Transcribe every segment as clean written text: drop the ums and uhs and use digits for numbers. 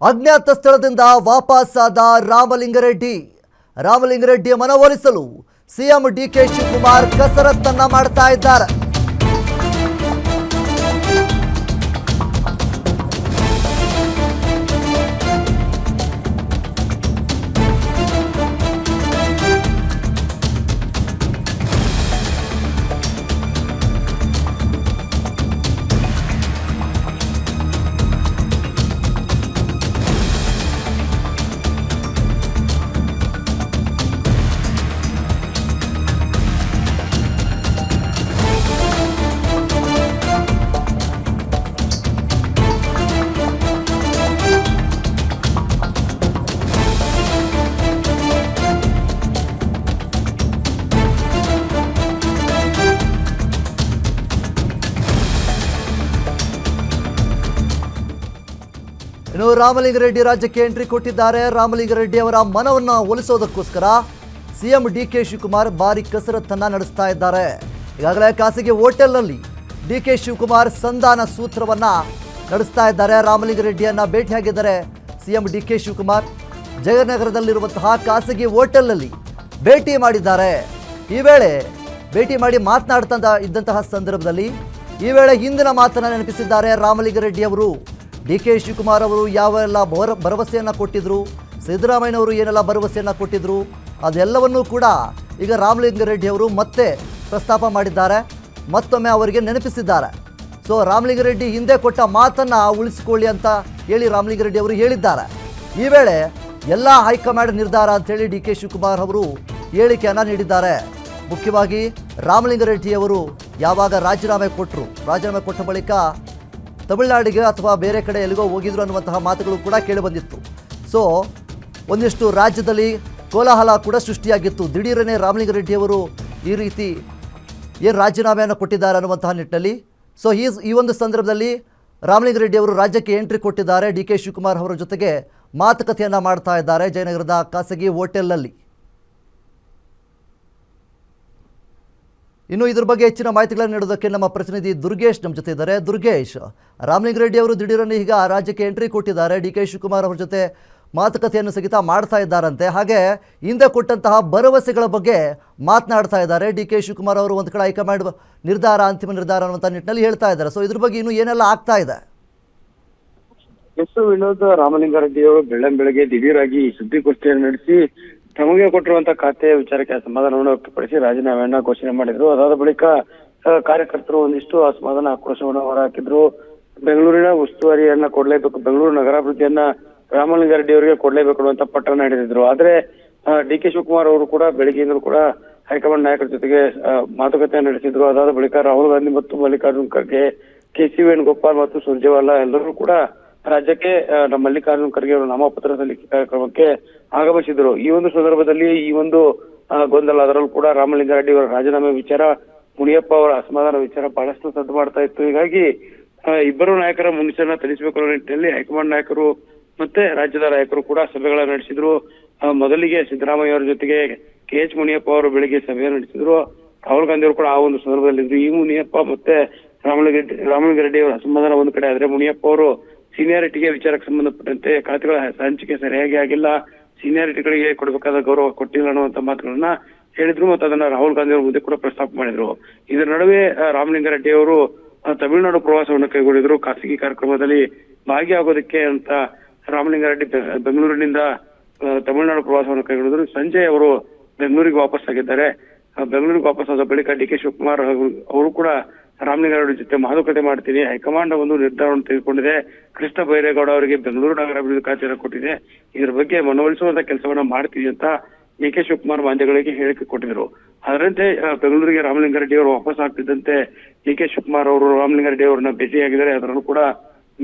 ಅಜ್ಞಾತ ಸ್ಥಳದಿಂದ ವಾಪಸ್ಸಾದ ರಾಮಲಿಂಗಾರೆಡ್ಡಿಯ ಮನವೊಲಿಸಲು ಸಿಎಂ ಡಿಕೆ ಶಿವಕುಮಾರ್ ಕಸರತ್ತನ್ನ ಮಾಡ್ತಾ ಇದ್ದಾರೆ. ಇನ್ನು ರಾಮಲಿಂಗಾರೆಡ್ಡಿ ರಾಜ್ಯಕ್ಕೆ ಎಂಟ್ರಿ ಕೊಟ್ಟಿದ್ದಾರೆ. ರಾಮಲಿಂಗಾರೆಡ್ಡಿ ಅವರ ಮನವನ್ನು ಒಲಿಸೋದಕ್ಕೋಸ್ಕರ ಸಿಎಂ ಡಿಕೆ ಶಿವಕುಮಾರ್ ಭಾರಿ ಕಸರತ್ತನ್ನ ನಡೆಸ್ತಾ ಇದ್ದಾರೆ. ಈಗಾಗಲೇ ಖಾಸಗಿ ಹೋಟೆಲ್ನಲ್ಲಿ ಡಿಕೆ ಶಿವಕುಮಾರ್ ಸಂಧಾನ ಸೂತ್ರವನ್ನ ನಡೆಸ್ತಾ ಇದ್ದಾರೆ. ರಾಮಲಿಂಗಾರೆಡ್ಡಿಯನ್ನ ಭೇಟಿಯಾಗಿದ್ದಾರೆ ಸಿಎಂ ಡಿಕೆ ಶಿವಕುಮಾರ್. ಜಯನಗರದಲ್ಲಿರುವಂತಹ ಖಾಸಗಿ ಹೋಟೆಲ್ನಲ್ಲಿ ಭೇಟಿ ಮಾಡಿದ್ದಾರೆ. ಈ ವೇಳೆ ಭೇಟಿ ಮಾಡಿ ಮಾತನಾಡ್ತಾ ಇದ್ದಂತಹ ಸಂದರ್ಭದಲ್ಲಿ ಈ ವೇಳೆ ಹಿಂದಿನ ಮಾತನ್ನ ನೆನಪಿಸಿದ್ದಾರೆ ರಾಮಲಿಂಗಾರೆಡ್ಡಿ ಅವರು. ಡಿಕೆ ಶಿವಕುಮಾರ್ ಅವರು ಯಾವೆಲ್ಲ ಭರವಸೆಯನ್ನು ಕೊಟ್ಟಿದ್ರು, ಸಿದ್ದರಾಮಯ್ಯನವರು ಏನೆಲ್ಲ ಭರವಸೆಯನ್ನು ಕೊಟ್ಟಿದ್ರು, ಅದೆಲ್ಲವನ್ನೂ ಕೂಡ ಈಗ ರಾಮಲಿಂಗಾರೆಡ್ಡಿ ಅವರು ಮತ್ತೆ ಪ್ರಸ್ತಾಪ ಮಾಡಿದ್ದಾರೆ. ಮತ್ತೊಮ್ಮೆ ಅವರಿಗೆ ನೆನಪಿಸಿದ್ದಾರೆ. ಸೊ ರಾಮಲಿಂಗಾರೆಡ್ಡಿ ಹಿಂದೆ ಕೊಟ್ಟ ಮಾತನ್ನು ಉಳಿಸಿಕೊಳ್ಳಿ ಅಂತ ಹೇಳಿ ರಾಮಲಿಂಗಾರೆಡ್ಡಿ ಅವರು ಹೇಳಿದ್ದಾರೆ. ಈ ವೇಳೆ ಎಲ್ಲ ಹೈಕಮಾಂಡ್ ನಿರ್ಧಾರ ಅಂತೇಳಿ ಡಿಕೆ ಶಿವಕುಮಾರ್ ಅವರು ಹೇಳಿಕೆಯನ್ನು ನೀಡಿದ್ದಾರೆ. ಮುಖ್ಯವಾಗಿ ರಾಮಲಿಂಗಾರೆಡ್ಡಿ ಅವರು ಯಾವಾಗ ರಾಜೀನಾಮೆ ಕೊಟ್ಟ ಬಳಿಕ ತಮಿಳುನಾಡಿಗೆ ಅಥವಾ ಬೇರೆ ಕಡೆ ಎಲ್ಲಿಗೋ ಹೋಗಿದ್ರು ಅನ್ನುವಂತಹ ಮಾತುಗಳು ಕೂಡ ಕೇಳಿಬಂದಿತ್ತು. ಸೊ ಒಂದಿಷ್ಟು ರಾಜ್ಯದಲ್ಲಿ ಕೋಲಾಹಲ ಕೂಡ ಸೃಷ್ಟಿಯಾಗಿತ್ತು. ದಿಢೀರನೇ ರಾಮಲಿಂಗಾರೆಡ್ಡಿ ಅವರು ಈ ರೀತಿ ಏನು ರಾಜೀನಾಮೆಯನ್ನು ಕೊಟ್ಟಿದ್ದಾರೆ ಅನ್ನುವಂತಹ ನಿಟ್ಟಿನಲ್ಲಿ. ಸೊ ಈ ಒಂದು ಸಂದರ್ಭದಲ್ಲಿ ರಾಮಲಿಂಗಾರೆಡ್ಡಿ ಅವರು ರಾಜ್ಯಕ್ಕೆ ಎಂಟ್ರಿ ಕೊಟ್ಟಿದ್ದಾರೆ. ಡಿ ಕೆ ಶಿವಕುಮಾರ್ ಅವರ ಜೊತೆಗೆ ಮಾತುಕತೆಯನ್ನು ಮಾಡ್ತಾ ಇದ್ದಾರೆ ಜಯನಗರದ ಖಾಸಗಿ ಹೋಟೆಲ್ನಲ್ಲಿ. ಇನ್ನು ಇದ್ರ ಬಗ್ಗೆ ಹೆಚ್ಚಿನ ಮಾಹಿತಿಗಳನ್ನು ನೀಡೋದಕ್ಕೆ ನಮ್ಮ ಪ್ರತಿನಿಧಿ ದುರ್ಗೇಶ್ ನಮ್ಮ ಜೊತೆ ಇದ್ದಾರೆ. ದುರ್ಗೇಶ್, ರಾಮಲಿಂಗಾರೆಡ್ಡಿ ಅವರು ದಿಢೀರನೇ ಈಗ ರಾಜ್ಯಕ್ಕೆ ಎಂಟ್ರಿ ಕೊಟ್ಟಿದ್ದಾರೆ. ಡಿ ಕೆ ಶಿವಕುಮಾರ್ ಅವರ ಜೊತೆ ಮಾತುಕತೆಯನ್ನು ಸಹಿತ ಮಾಡ್ತಾ ಇದ್ದಾರಂತೆ. ಹಾಗೆ ಹಿಂದೆ ಕೊಟ್ಟಂತಹ ಭರವಸೆಗಳ ಬಗ್ಗೆ ಮಾತನಾಡ್ತಾ ಇದ್ದಾರೆ. ಡಿ ಕೆ ಶಿವಕುಮಾರ್ ಅವರು ಒಂದು ಕಡೆ ಹೈಕಮಾಂಡ್ ನಿರ್ಧಾರ, ಅಂತಿಮ ನಿರ್ಧಾರ ಅನ್ನುವಂಥ ನಿಟ್ಟಿನಲ್ಲಿ ಹೇಳ್ತಾ ಇದ್ದಾರೆ. ಸೊ ಇದ್ರ ಬಗ್ಗೆ ಇನ್ನೂ ಏನೆಲ್ಲ ಆಗ್ತಾ ಇದೆ? ವಿನೋದ್, ರಾಮಲಿಂಗಾರೆಡ್ಡಿ ಅವರು ಬೆಳಗ್ಗೆ ದಿಢೀರಾಗಿ ಸುದ್ದಿಗೋಷ್ಠಿಯನ್ನು ನಡೆಸಿ ತಮಗೆ ಕೊಟ್ಟಿರುವಂತಹ ಖಾತೆಯ ವಿಚಾರಕ್ಕೆ ಅಸಮಾಧಾನವನ್ನು ವ್ಯಕ್ತಪಡಿಸಿ ರಾಜೀನಾಮೆಯನ್ನ ಘೋಷಣೆ ಮಾಡಿದ್ರು. ಅದಾದ ಬಳಿಕ ಕಾರ್ಯಕರ್ತರು ಒಂದಿಷ್ಟು ಅಸಮಾಧಾನ ಆಕ್ರೋಶವನ್ನು ಹೊರಹಾಕಿದ್ರು. ಬೆಂಗಳೂರಿನ ಉಸ್ತುವಾರಿಯನ್ನ ಕೊಡ್ಲೇಬೇಕು, ಬೆಂಗಳೂರು ನಗರಾಭಿವೃದ್ಧಿಯನ್ನ ರಾಮಲಿಂಗಾರೆಡ್ಡಿ ಅವರಿಗೆ ಕೊಡ್ಲೇಬೇಕು ಅನ್ನುವಂತ ಪಟ್ಟಣ ಹಿಡಿದಿದ್ರು. ಆದ್ರೆ ಡಿ ಕೆ ಶಿವಕುಮಾರ್ ಅವರು ಕೂಡ ಬೆಳಗ್ಗೆಯಿಂದಲೂ ಕೂಡ ಹೈಕಮಾಂಡ್ ನಾಯಕರ ಜೊತೆಗೆ ಮಾತುಕತೆ ನಡೆಸಿದ್ರು. ಅದಾದ ಬಳಿಕ ರಾಹುಲ್ ಗಾಂಧಿ ಮತ್ತು ಮಲ್ಲಿಕಾರ್ಜುನ್ ಖರ್ಗೆ, ಕೆ.ಸಿ. ವೇಣುಗೋಪಾಲ್ ಮತ್ತು ಸುರ್ಜೇವಾಲಾ ಎಲ್ಲರೂ ಕೂಡ ರಾಜ್ಯಕ್ಕೆ ಮಲ್ಲಿಕಾರ್ಜುನ್ ಖರ್ಗೆ ಅವರು ನಾಮಪತ್ರ ಸಲ್ಲಿಕೆ ಕಾರ್ಯಕ್ರಮಕ್ಕೆ ಆಗಮಿಸಿದ್ರು. ಈ ಒಂದು ಸಂದರ್ಭದಲ್ಲಿ ಈ ಒಂದು ಗೊಂದಲ, ಅದರಲ್ಲೂ ಕೂಡ ರಾಮಲಿಂಗಾರೆಡ್ಡಿ ಅವರ ರಾಜೀನಾಮೆ ವಿಚಾರ, ಮುನಿಯಪ್ಪ ಅವರ ಅಸಮಾಧಾನ ವಿಚಾರ ಬಹಳಷ್ಟು ಸದ್ದು ಮಾಡ್ತಾ ಇತ್ತು. ಹೀಗಾಗಿ ಇಬ್ಬರು ನಾಯಕರ ಮುನ್ಸೂಚನೆ ತಿಳಿಸಬೇಕು ಅನ್ನೋ ನಿಟ್ಟಿನಲ್ಲಿ ಹೈಕಮಾಂಡ್ ನಾಯಕರು ಮತ್ತೆ ರಾಜ್ಯದ ನಾಯಕರು ಕೂಡ ಸಭೆಗಳನ್ನ ನಡೆಸಿದ್ರು. ಮೊದಲಿಗೆ ಸಿದ್ದರಾಮಯ್ಯ ಅವರ ಜೊತೆಗೆ ಕೆ.ಎಚ್. ಮುನಿಯಪ್ಪ ಅವರು ಬೆಳಿಗ್ಗೆ ಸಭೆಯನ್ನು ನಡೆಸಿದ್ರು. ರಾಹುಲ್ ಗಾಂಧಿ ಅವರು ಕೂಡ ಆ ಒಂದು ಸಂದರ್ಭದಲ್ಲಿ ಇದ್ರು. ಈ ಮುನಿಯಪ್ಪ ಮತ್ತೆ ರಾಮಲಿಂಗಾರೆಡ್ಡಿ ಅವರ ಅಸಮಾಧಾನ ಒಂದು ಕಡೆ ಆದ್ರೆ, ಮುನಿಯಪ್ಪ ಅವರು ಸೀನಿಯಾರಿಟಿಗೆ ವಿಚಾರಕ್ಕೆ ಸಂಬಂಧಪಟ್ಟಂತೆ ಖಾತೆಗಳ ಹಂಚಿಕೆ ಸರಿಯಾಗಿ ಆಗಿಲ್ಲ, ಸೀನಿಯಾರಿಟಿಗಳಿಗೆ ಕೊಡಬೇಕಾದ ಗೌರವ ಕೊಟ್ಟಿಲ್ಲ ಅನ್ನುವಂತ ಮಾತುಗಳನ್ನ ಹೇಳಿದ್ರು. ಮತ್ತು ಅದನ್ನ ರಾಹುಲ್ ಗಾಂಧಿ ಅವರು ಮುಂದೆ ಕೂಡ ಪ್ರಸ್ತಾಪ ಮಾಡಿದ್ರು. ಇದರ ನಡುವೆ ರಾಮಲಿಂಗಾರೆಡ್ಡಿ ಅವರು ತಮಿಳುನಾಡು ಪ್ರವಾಸವನ್ನು ಕೈಗೊಂಡಿದ್ರು. ಖಾಸಗಿ ಕಾರ್ಯಕ್ರಮದಲ್ಲಿ ಭಾಗಿಯಾಗೋದಕ್ಕೆ ಅಂತ ರಾಮಲಿಂಗಾರೆಡ್ಡಿ ಬೆಂಗಳೂರಿನಿಂದ ತಮಿಳುನಾಡು ಪ್ರವಾಸವನ್ನು ಕೈಗೊಂಡಿದ್ರು. ಸಂಜೆ ಅವರು ಬೆಂಗಳೂರಿಗೆ ವಾಪಸ್ ಆಗಿದ್ದಾರೆ. ಬೆಂಗಳೂರಿಗೆ ವಾಪಸ್ ಆದ ಬಳಿಕ ಡಿ ಕೆ ಶಿವಕುಮಾರ್ ಅವರು ಕೂಡ ರಾಮಲಿಂಗಾರೆಡ್ಡಿ ಜೊತೆ ಮಾತುಕತೆ ಮಾಡ್ತೀನಿ, ಹೈಕಮಾಂಡ್ ಒಂದು ನಿರ್ಧಾರವನ್ನು ತೆಗೆದುಕೊಂಡಿದೆ, ಕೃಷ್ಣ ಬೈರೇಗೌಡ ಅವರಿಗೆ ಬೆಂಗಳೂರು ನಗರಾಭಿವೃದ್ಧಿ ಖಾತೆಯನ್ನು ಕೊಟ್ಟಿದೆ, ಇದ್ರ ಬಗ್ಗೆ ಮನವೊಲಿಸುವಂತ ಕೆಲಸವನ್ನ ಮಾಡ್ತೀವಿ ಅಂತ ಡಿ ಕೆ ಶಿವಕುಮಾರ್ ಮಾಧ್ಯಮಗಳಿಗೆ ಹೇಳಿಕೆ ಕೊಟ್ಟಿದ್ರು. ಅದರಂತೆ ಬೆಂಗಳೂರಿಗೆ ರಾಮಲಿಂಗಾರೆಡ್ಡಿ ಅವರು ವಾಪಸ್ ಆಗ್ತಿದ್ದಂತೆ ಡಿ ಕೆ ಶಿವಕುಮಾರ್ ಅವರು ರಾಮಲಿಂಗಾರೆಡ್ಡಿ ಅವರನ್ನ ಭೇಟಿಯಾಗಿದ್ದಾರೆ. ಅದರಲ್ಲೂ ಕೂಡ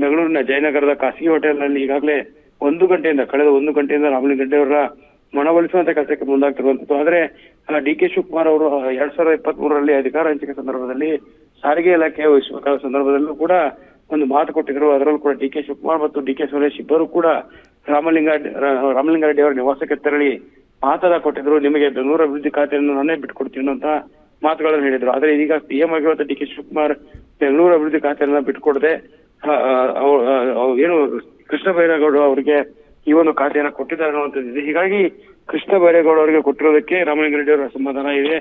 ಬೆಂಗಳೂರಿನ ಜಯನಗರದ ಖಾಸಗಿ ಹೋಟೆಲ್ನಲ್ಲಿ ಈಗಾಗಲೇ ಕಳೆದ ಒಂದು ಗಂಟೆಯಿಂದ ರಾಮಲಿಂಗಾರೆಡ್ಡಿ ಅವರ ಮನವೊಲಿಸುವಂತ ಕೆಲಸಕ್ಕೆ ಮುಂದಾಗ್ತಿರುವಂತದ್ದು. ಆದ್ರೆ ಡಿ ಕೆ ಶಿವಕುಮಾರ್ ಅವರು 2023ರಲ್ಲಿ ಅಧಿಕಾರ ಹಂಚಿಕೆ ಸಂದರ್ಭದಲ್ಲಿ ಸಾರಿಗೆ ಇಲಾಖೆಯ ವಹಿಸಬೇಕಾದ ಸಂದರ್ಭದಲ್ಲೂ ಕೂಡ ಒಂದು ಮಾತು ಕೊಟ್ಟಿದ್ರು. ಅದರಲ್ಲೂ ಕೂಡ ಡಿ ಕೆ ಶಿವಕುಮಾರ್ ಮತ್ತು ಡಿ ಕೆ ಸುರೇಶ್ ಇಬ್ಬರು ಕೂಡ ರಾಮಲಿಂಗಾರೆಡ್ಡಿ ಅವರ ನಿವಾಸಕ್ಕೆ ತೆರಳಿ ಮಾತನ್ನ ಕೊಟ್ಟಿದ್ರು. ನಿಮಗೆ ಬೆಂಗಳೂರು ಅಭಿವೃದ್ಧಿ ಖಾತೆಯನ್ನು ನಾನೇ ಬಿಟ್ಕೊಡ್ತೀನಿ ಅಂತ ಮಾತುಗಳನ್ನು ಹೇಳಿದ್ರು. ಆದ್ರೆ ಇದೀಗ ಸಿಎಂ ಆಗಿರುವಂತ ಡಿ ಕೆ ಶಿವಕುಮಾರ್ ಬೆಂಗಳೂರು ಅಭಿವೃದ್ಧಿ ಖಾತೆಯನ್ನ ಬಿಟ್ಕೊಡದೆ ಏನು ಕೃಷ್ಣ ಬೈರೇಗೌಡ ಅವರಿಗೆ ಈ ಒಂದು ಖಾತೆಯನ್ನ ಕೊಟ್ಟಿದ್ದಾರೆ ಅನ್ನುವಂಥದ್ದಿದೆ. ಹೀಗಾಗಿ ಕೃಷ್ಣ ಬೈರೇಗೌಡ ಅವರಿಗೆ ಕೊಟ್ಟಿರೋದಕ್ಕೆ ರಾಮಲಿಂಗಾರೆಡ್ಡಿ ಅವರ ಅಸಮಾಧಾನ ಇದೆ.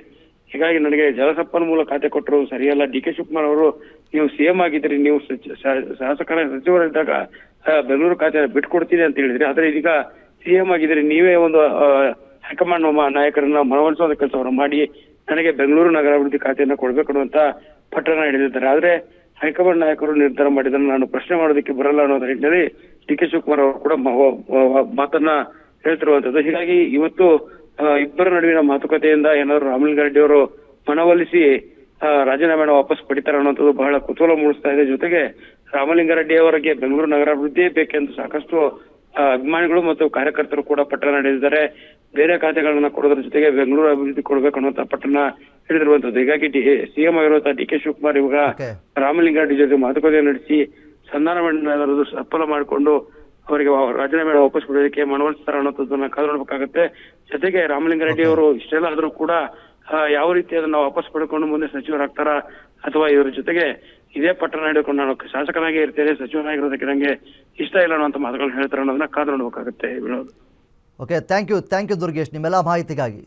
ಹೀಗಾಗಿ ನನಗೆ ಜಲಸಂಪನ್ಮೂಲ ಖಾತೆ ಕೊಟ್ಟಿರೋದು ಸರಿಯಲ್ಲ. ಡಿ.ಕೆ. ಶಿವಕುಮಾರ್ ಅವರು ನೀವು ಸಿಎಂ ಆಗಿದ್ರಿ, ನೀವು ಶಾಸಕರ ಸಚಿವರಿದ್ದಾಗ ಬೆಂಗಳೂರು ಖಾತೆ ಬಿಟ್ಕೊಡ್ತೀನಿ ಅಂತ ಹೇಳಿದ್ರಿ. ಆದ್ರೆ ಇದೀಗ ಸಿಎಂ ಆಗಿದ್ರಿ, ನೀವೇ ಒಂದು ಹೈಕಮಾಂಡ್ ನಾಯಕರನ್ನ ಮನವೊಲಿಸುವ ಕೆಲಸವನ್ನು ಮಾಡಿ ನನಗೆ ಬೆಂಗಳೂರು ನಗರಾಭಿವೃದ್ಧಿ ಖಾತೆಯನ್ನ ಕೊಡ್ಬೇಕು ಅನ್ನುವಂತ ಪಟ್ಟಣ ಹಿಡಿದಿದ್ದಾರೆ. ಆದ್ರೆ ಹೈಕಮಾಂಡ್ ನಾಯಕರು ನಿರ್ಧಾರ ಮಾಡಿದ್ದನ್ನು ನಾನು ಪ್ರಶ್ನೆ ಮಾಡೋದಕ್ಕೆ ಬರಲ್ಲ ಅನ್ನೋದ್ರ ನಿಟ್ಟಿನಲ್ಲಿ ಡಿ.ಕೆ. ಶಿವಕುಮಾರ್ ಅವರು ಕೂಡ ಮಾತನ್ನ ಹೇಳ್ತಿರುವಂತದ್ದು. ಹೀಗಾಗಿ ಇವತ್ತು ಇಬ್ಬರ ನಡುವಿನ ಮಾತುಕತೆಯಿಂದ ಏನಾದ್ರು ರಾಮಲಿಂಗಾರೆಡ್ಡಿ ಅವರು ಮನವೊಲಿಸಿ ರಾಜೀನಾಮೆಯನ್ನು ವಾಪಸ್ ಪಡಿತಾರೆ ಅನ್ನೋಂಥದ್ದು ಬಹಳ ಕುತೂಹಲ ಮೂಡಿಸ್ತಾ ಇದೆ. ಜೊತೆಗೆ ರಾಮಲಿಂಗಾರೆಡ್ಡಿ ಅವರಿಗೆ ಬೆಂಗಳೂರು ನಗರಾಭಿವೃದ್ಧಿ ಬೇಕೆಂದು ಸಾಕಷ್ಟು ಅಭಿಮಾನಿಗಳು ಮತ್ತು ಕಾರ್ಯಕರ್ತರು ಕೂಡ ಪಟ್ಟಣ ನಡೆದಿದ್ದಾರೆ. ಬೇರೆ ಖಾತೆಗಳನ್ನ ಕೊಡೋದ್ರ ಜೊತೆಗೆ ಬೆಂಗಳೂರು ಅಭಿವೃದ್ಧಿ ಕೊಡ್ಬೇಕು ಅನ್ನುವಂತ ಪಟ್ಟಣ ಹಿಡಿದಿರುವಂತದ್ದು. ಹೀಗಾಗಿ ಸಿಎಂ ಆಗಿರುವಂತಹ ಡಿ.ಕೆ. ಶಿವಕುಮಾರ್ ಇವಾಗ ರಾಮಲಿಂಗಾರೆಡ್ಡಿ ಜೊತೆ ಮಾತುಕತೆ ನಡೆಸಿ ಸಂಧಾನವನ್ನು ಸಫಲ ಮಾಡಿಕೊಂಡು ಅವರಿಗೆ ರಾಜೀನಾಮೆ ವಾಪಸ್ ಪಡೆಯೋದಕ್ಕೆ ಮನವೊಲಿಸ್ತಾರೆ ಅನ್ನೋದನ್ನ ಕಾದು ನೋಡ್ಬೇಕಾಗತ್ತೆ. ಜೊತೆಗೆ ರಾಮಲಿಂಗಾರೆಡ್ಡಿ ಅವರು ಇಷ್ಟೆಲ್ಲ ಆದ್ರೂ ಕೂಡ ಯಾವ ರೀತಿ ಅದನ್ನ ವಾಪಸ್ ಪಡ್ಕೊಂಡು ಮುಂದೆ ಸಚಿವರಾಗ್ತಾರ ಅಥವಾ ಇವ್ರ ಜೊತೆಗೆ ಇದೇ ಪಟ್ಟಣ ಹಿಡ್ಕೊಂಡು ನಾನು ಶಾಸಕನಾಗಿ ಇರ್ತೇನೆ, ಸಚಿವನಾಗಿರೋದಕ್ಕೆ ನಂಗೆ ಇಷ್ಟ ಇಲ್ಲ ಅನ್ನೋಂಥ ಮಾತುಗಳನ್ನ ಹೇಳ್ತಾರೆ ಅನ್ನೋದನ್ನ ಕಾದು ನೋಡ್ಬೇಕಾಗತ್ತೆ Vinod. Okay, thank you Durgesh ನಿಮ್ಮೆಲ್ಲ ಮಾಹಿತಿಗಾಗಿ.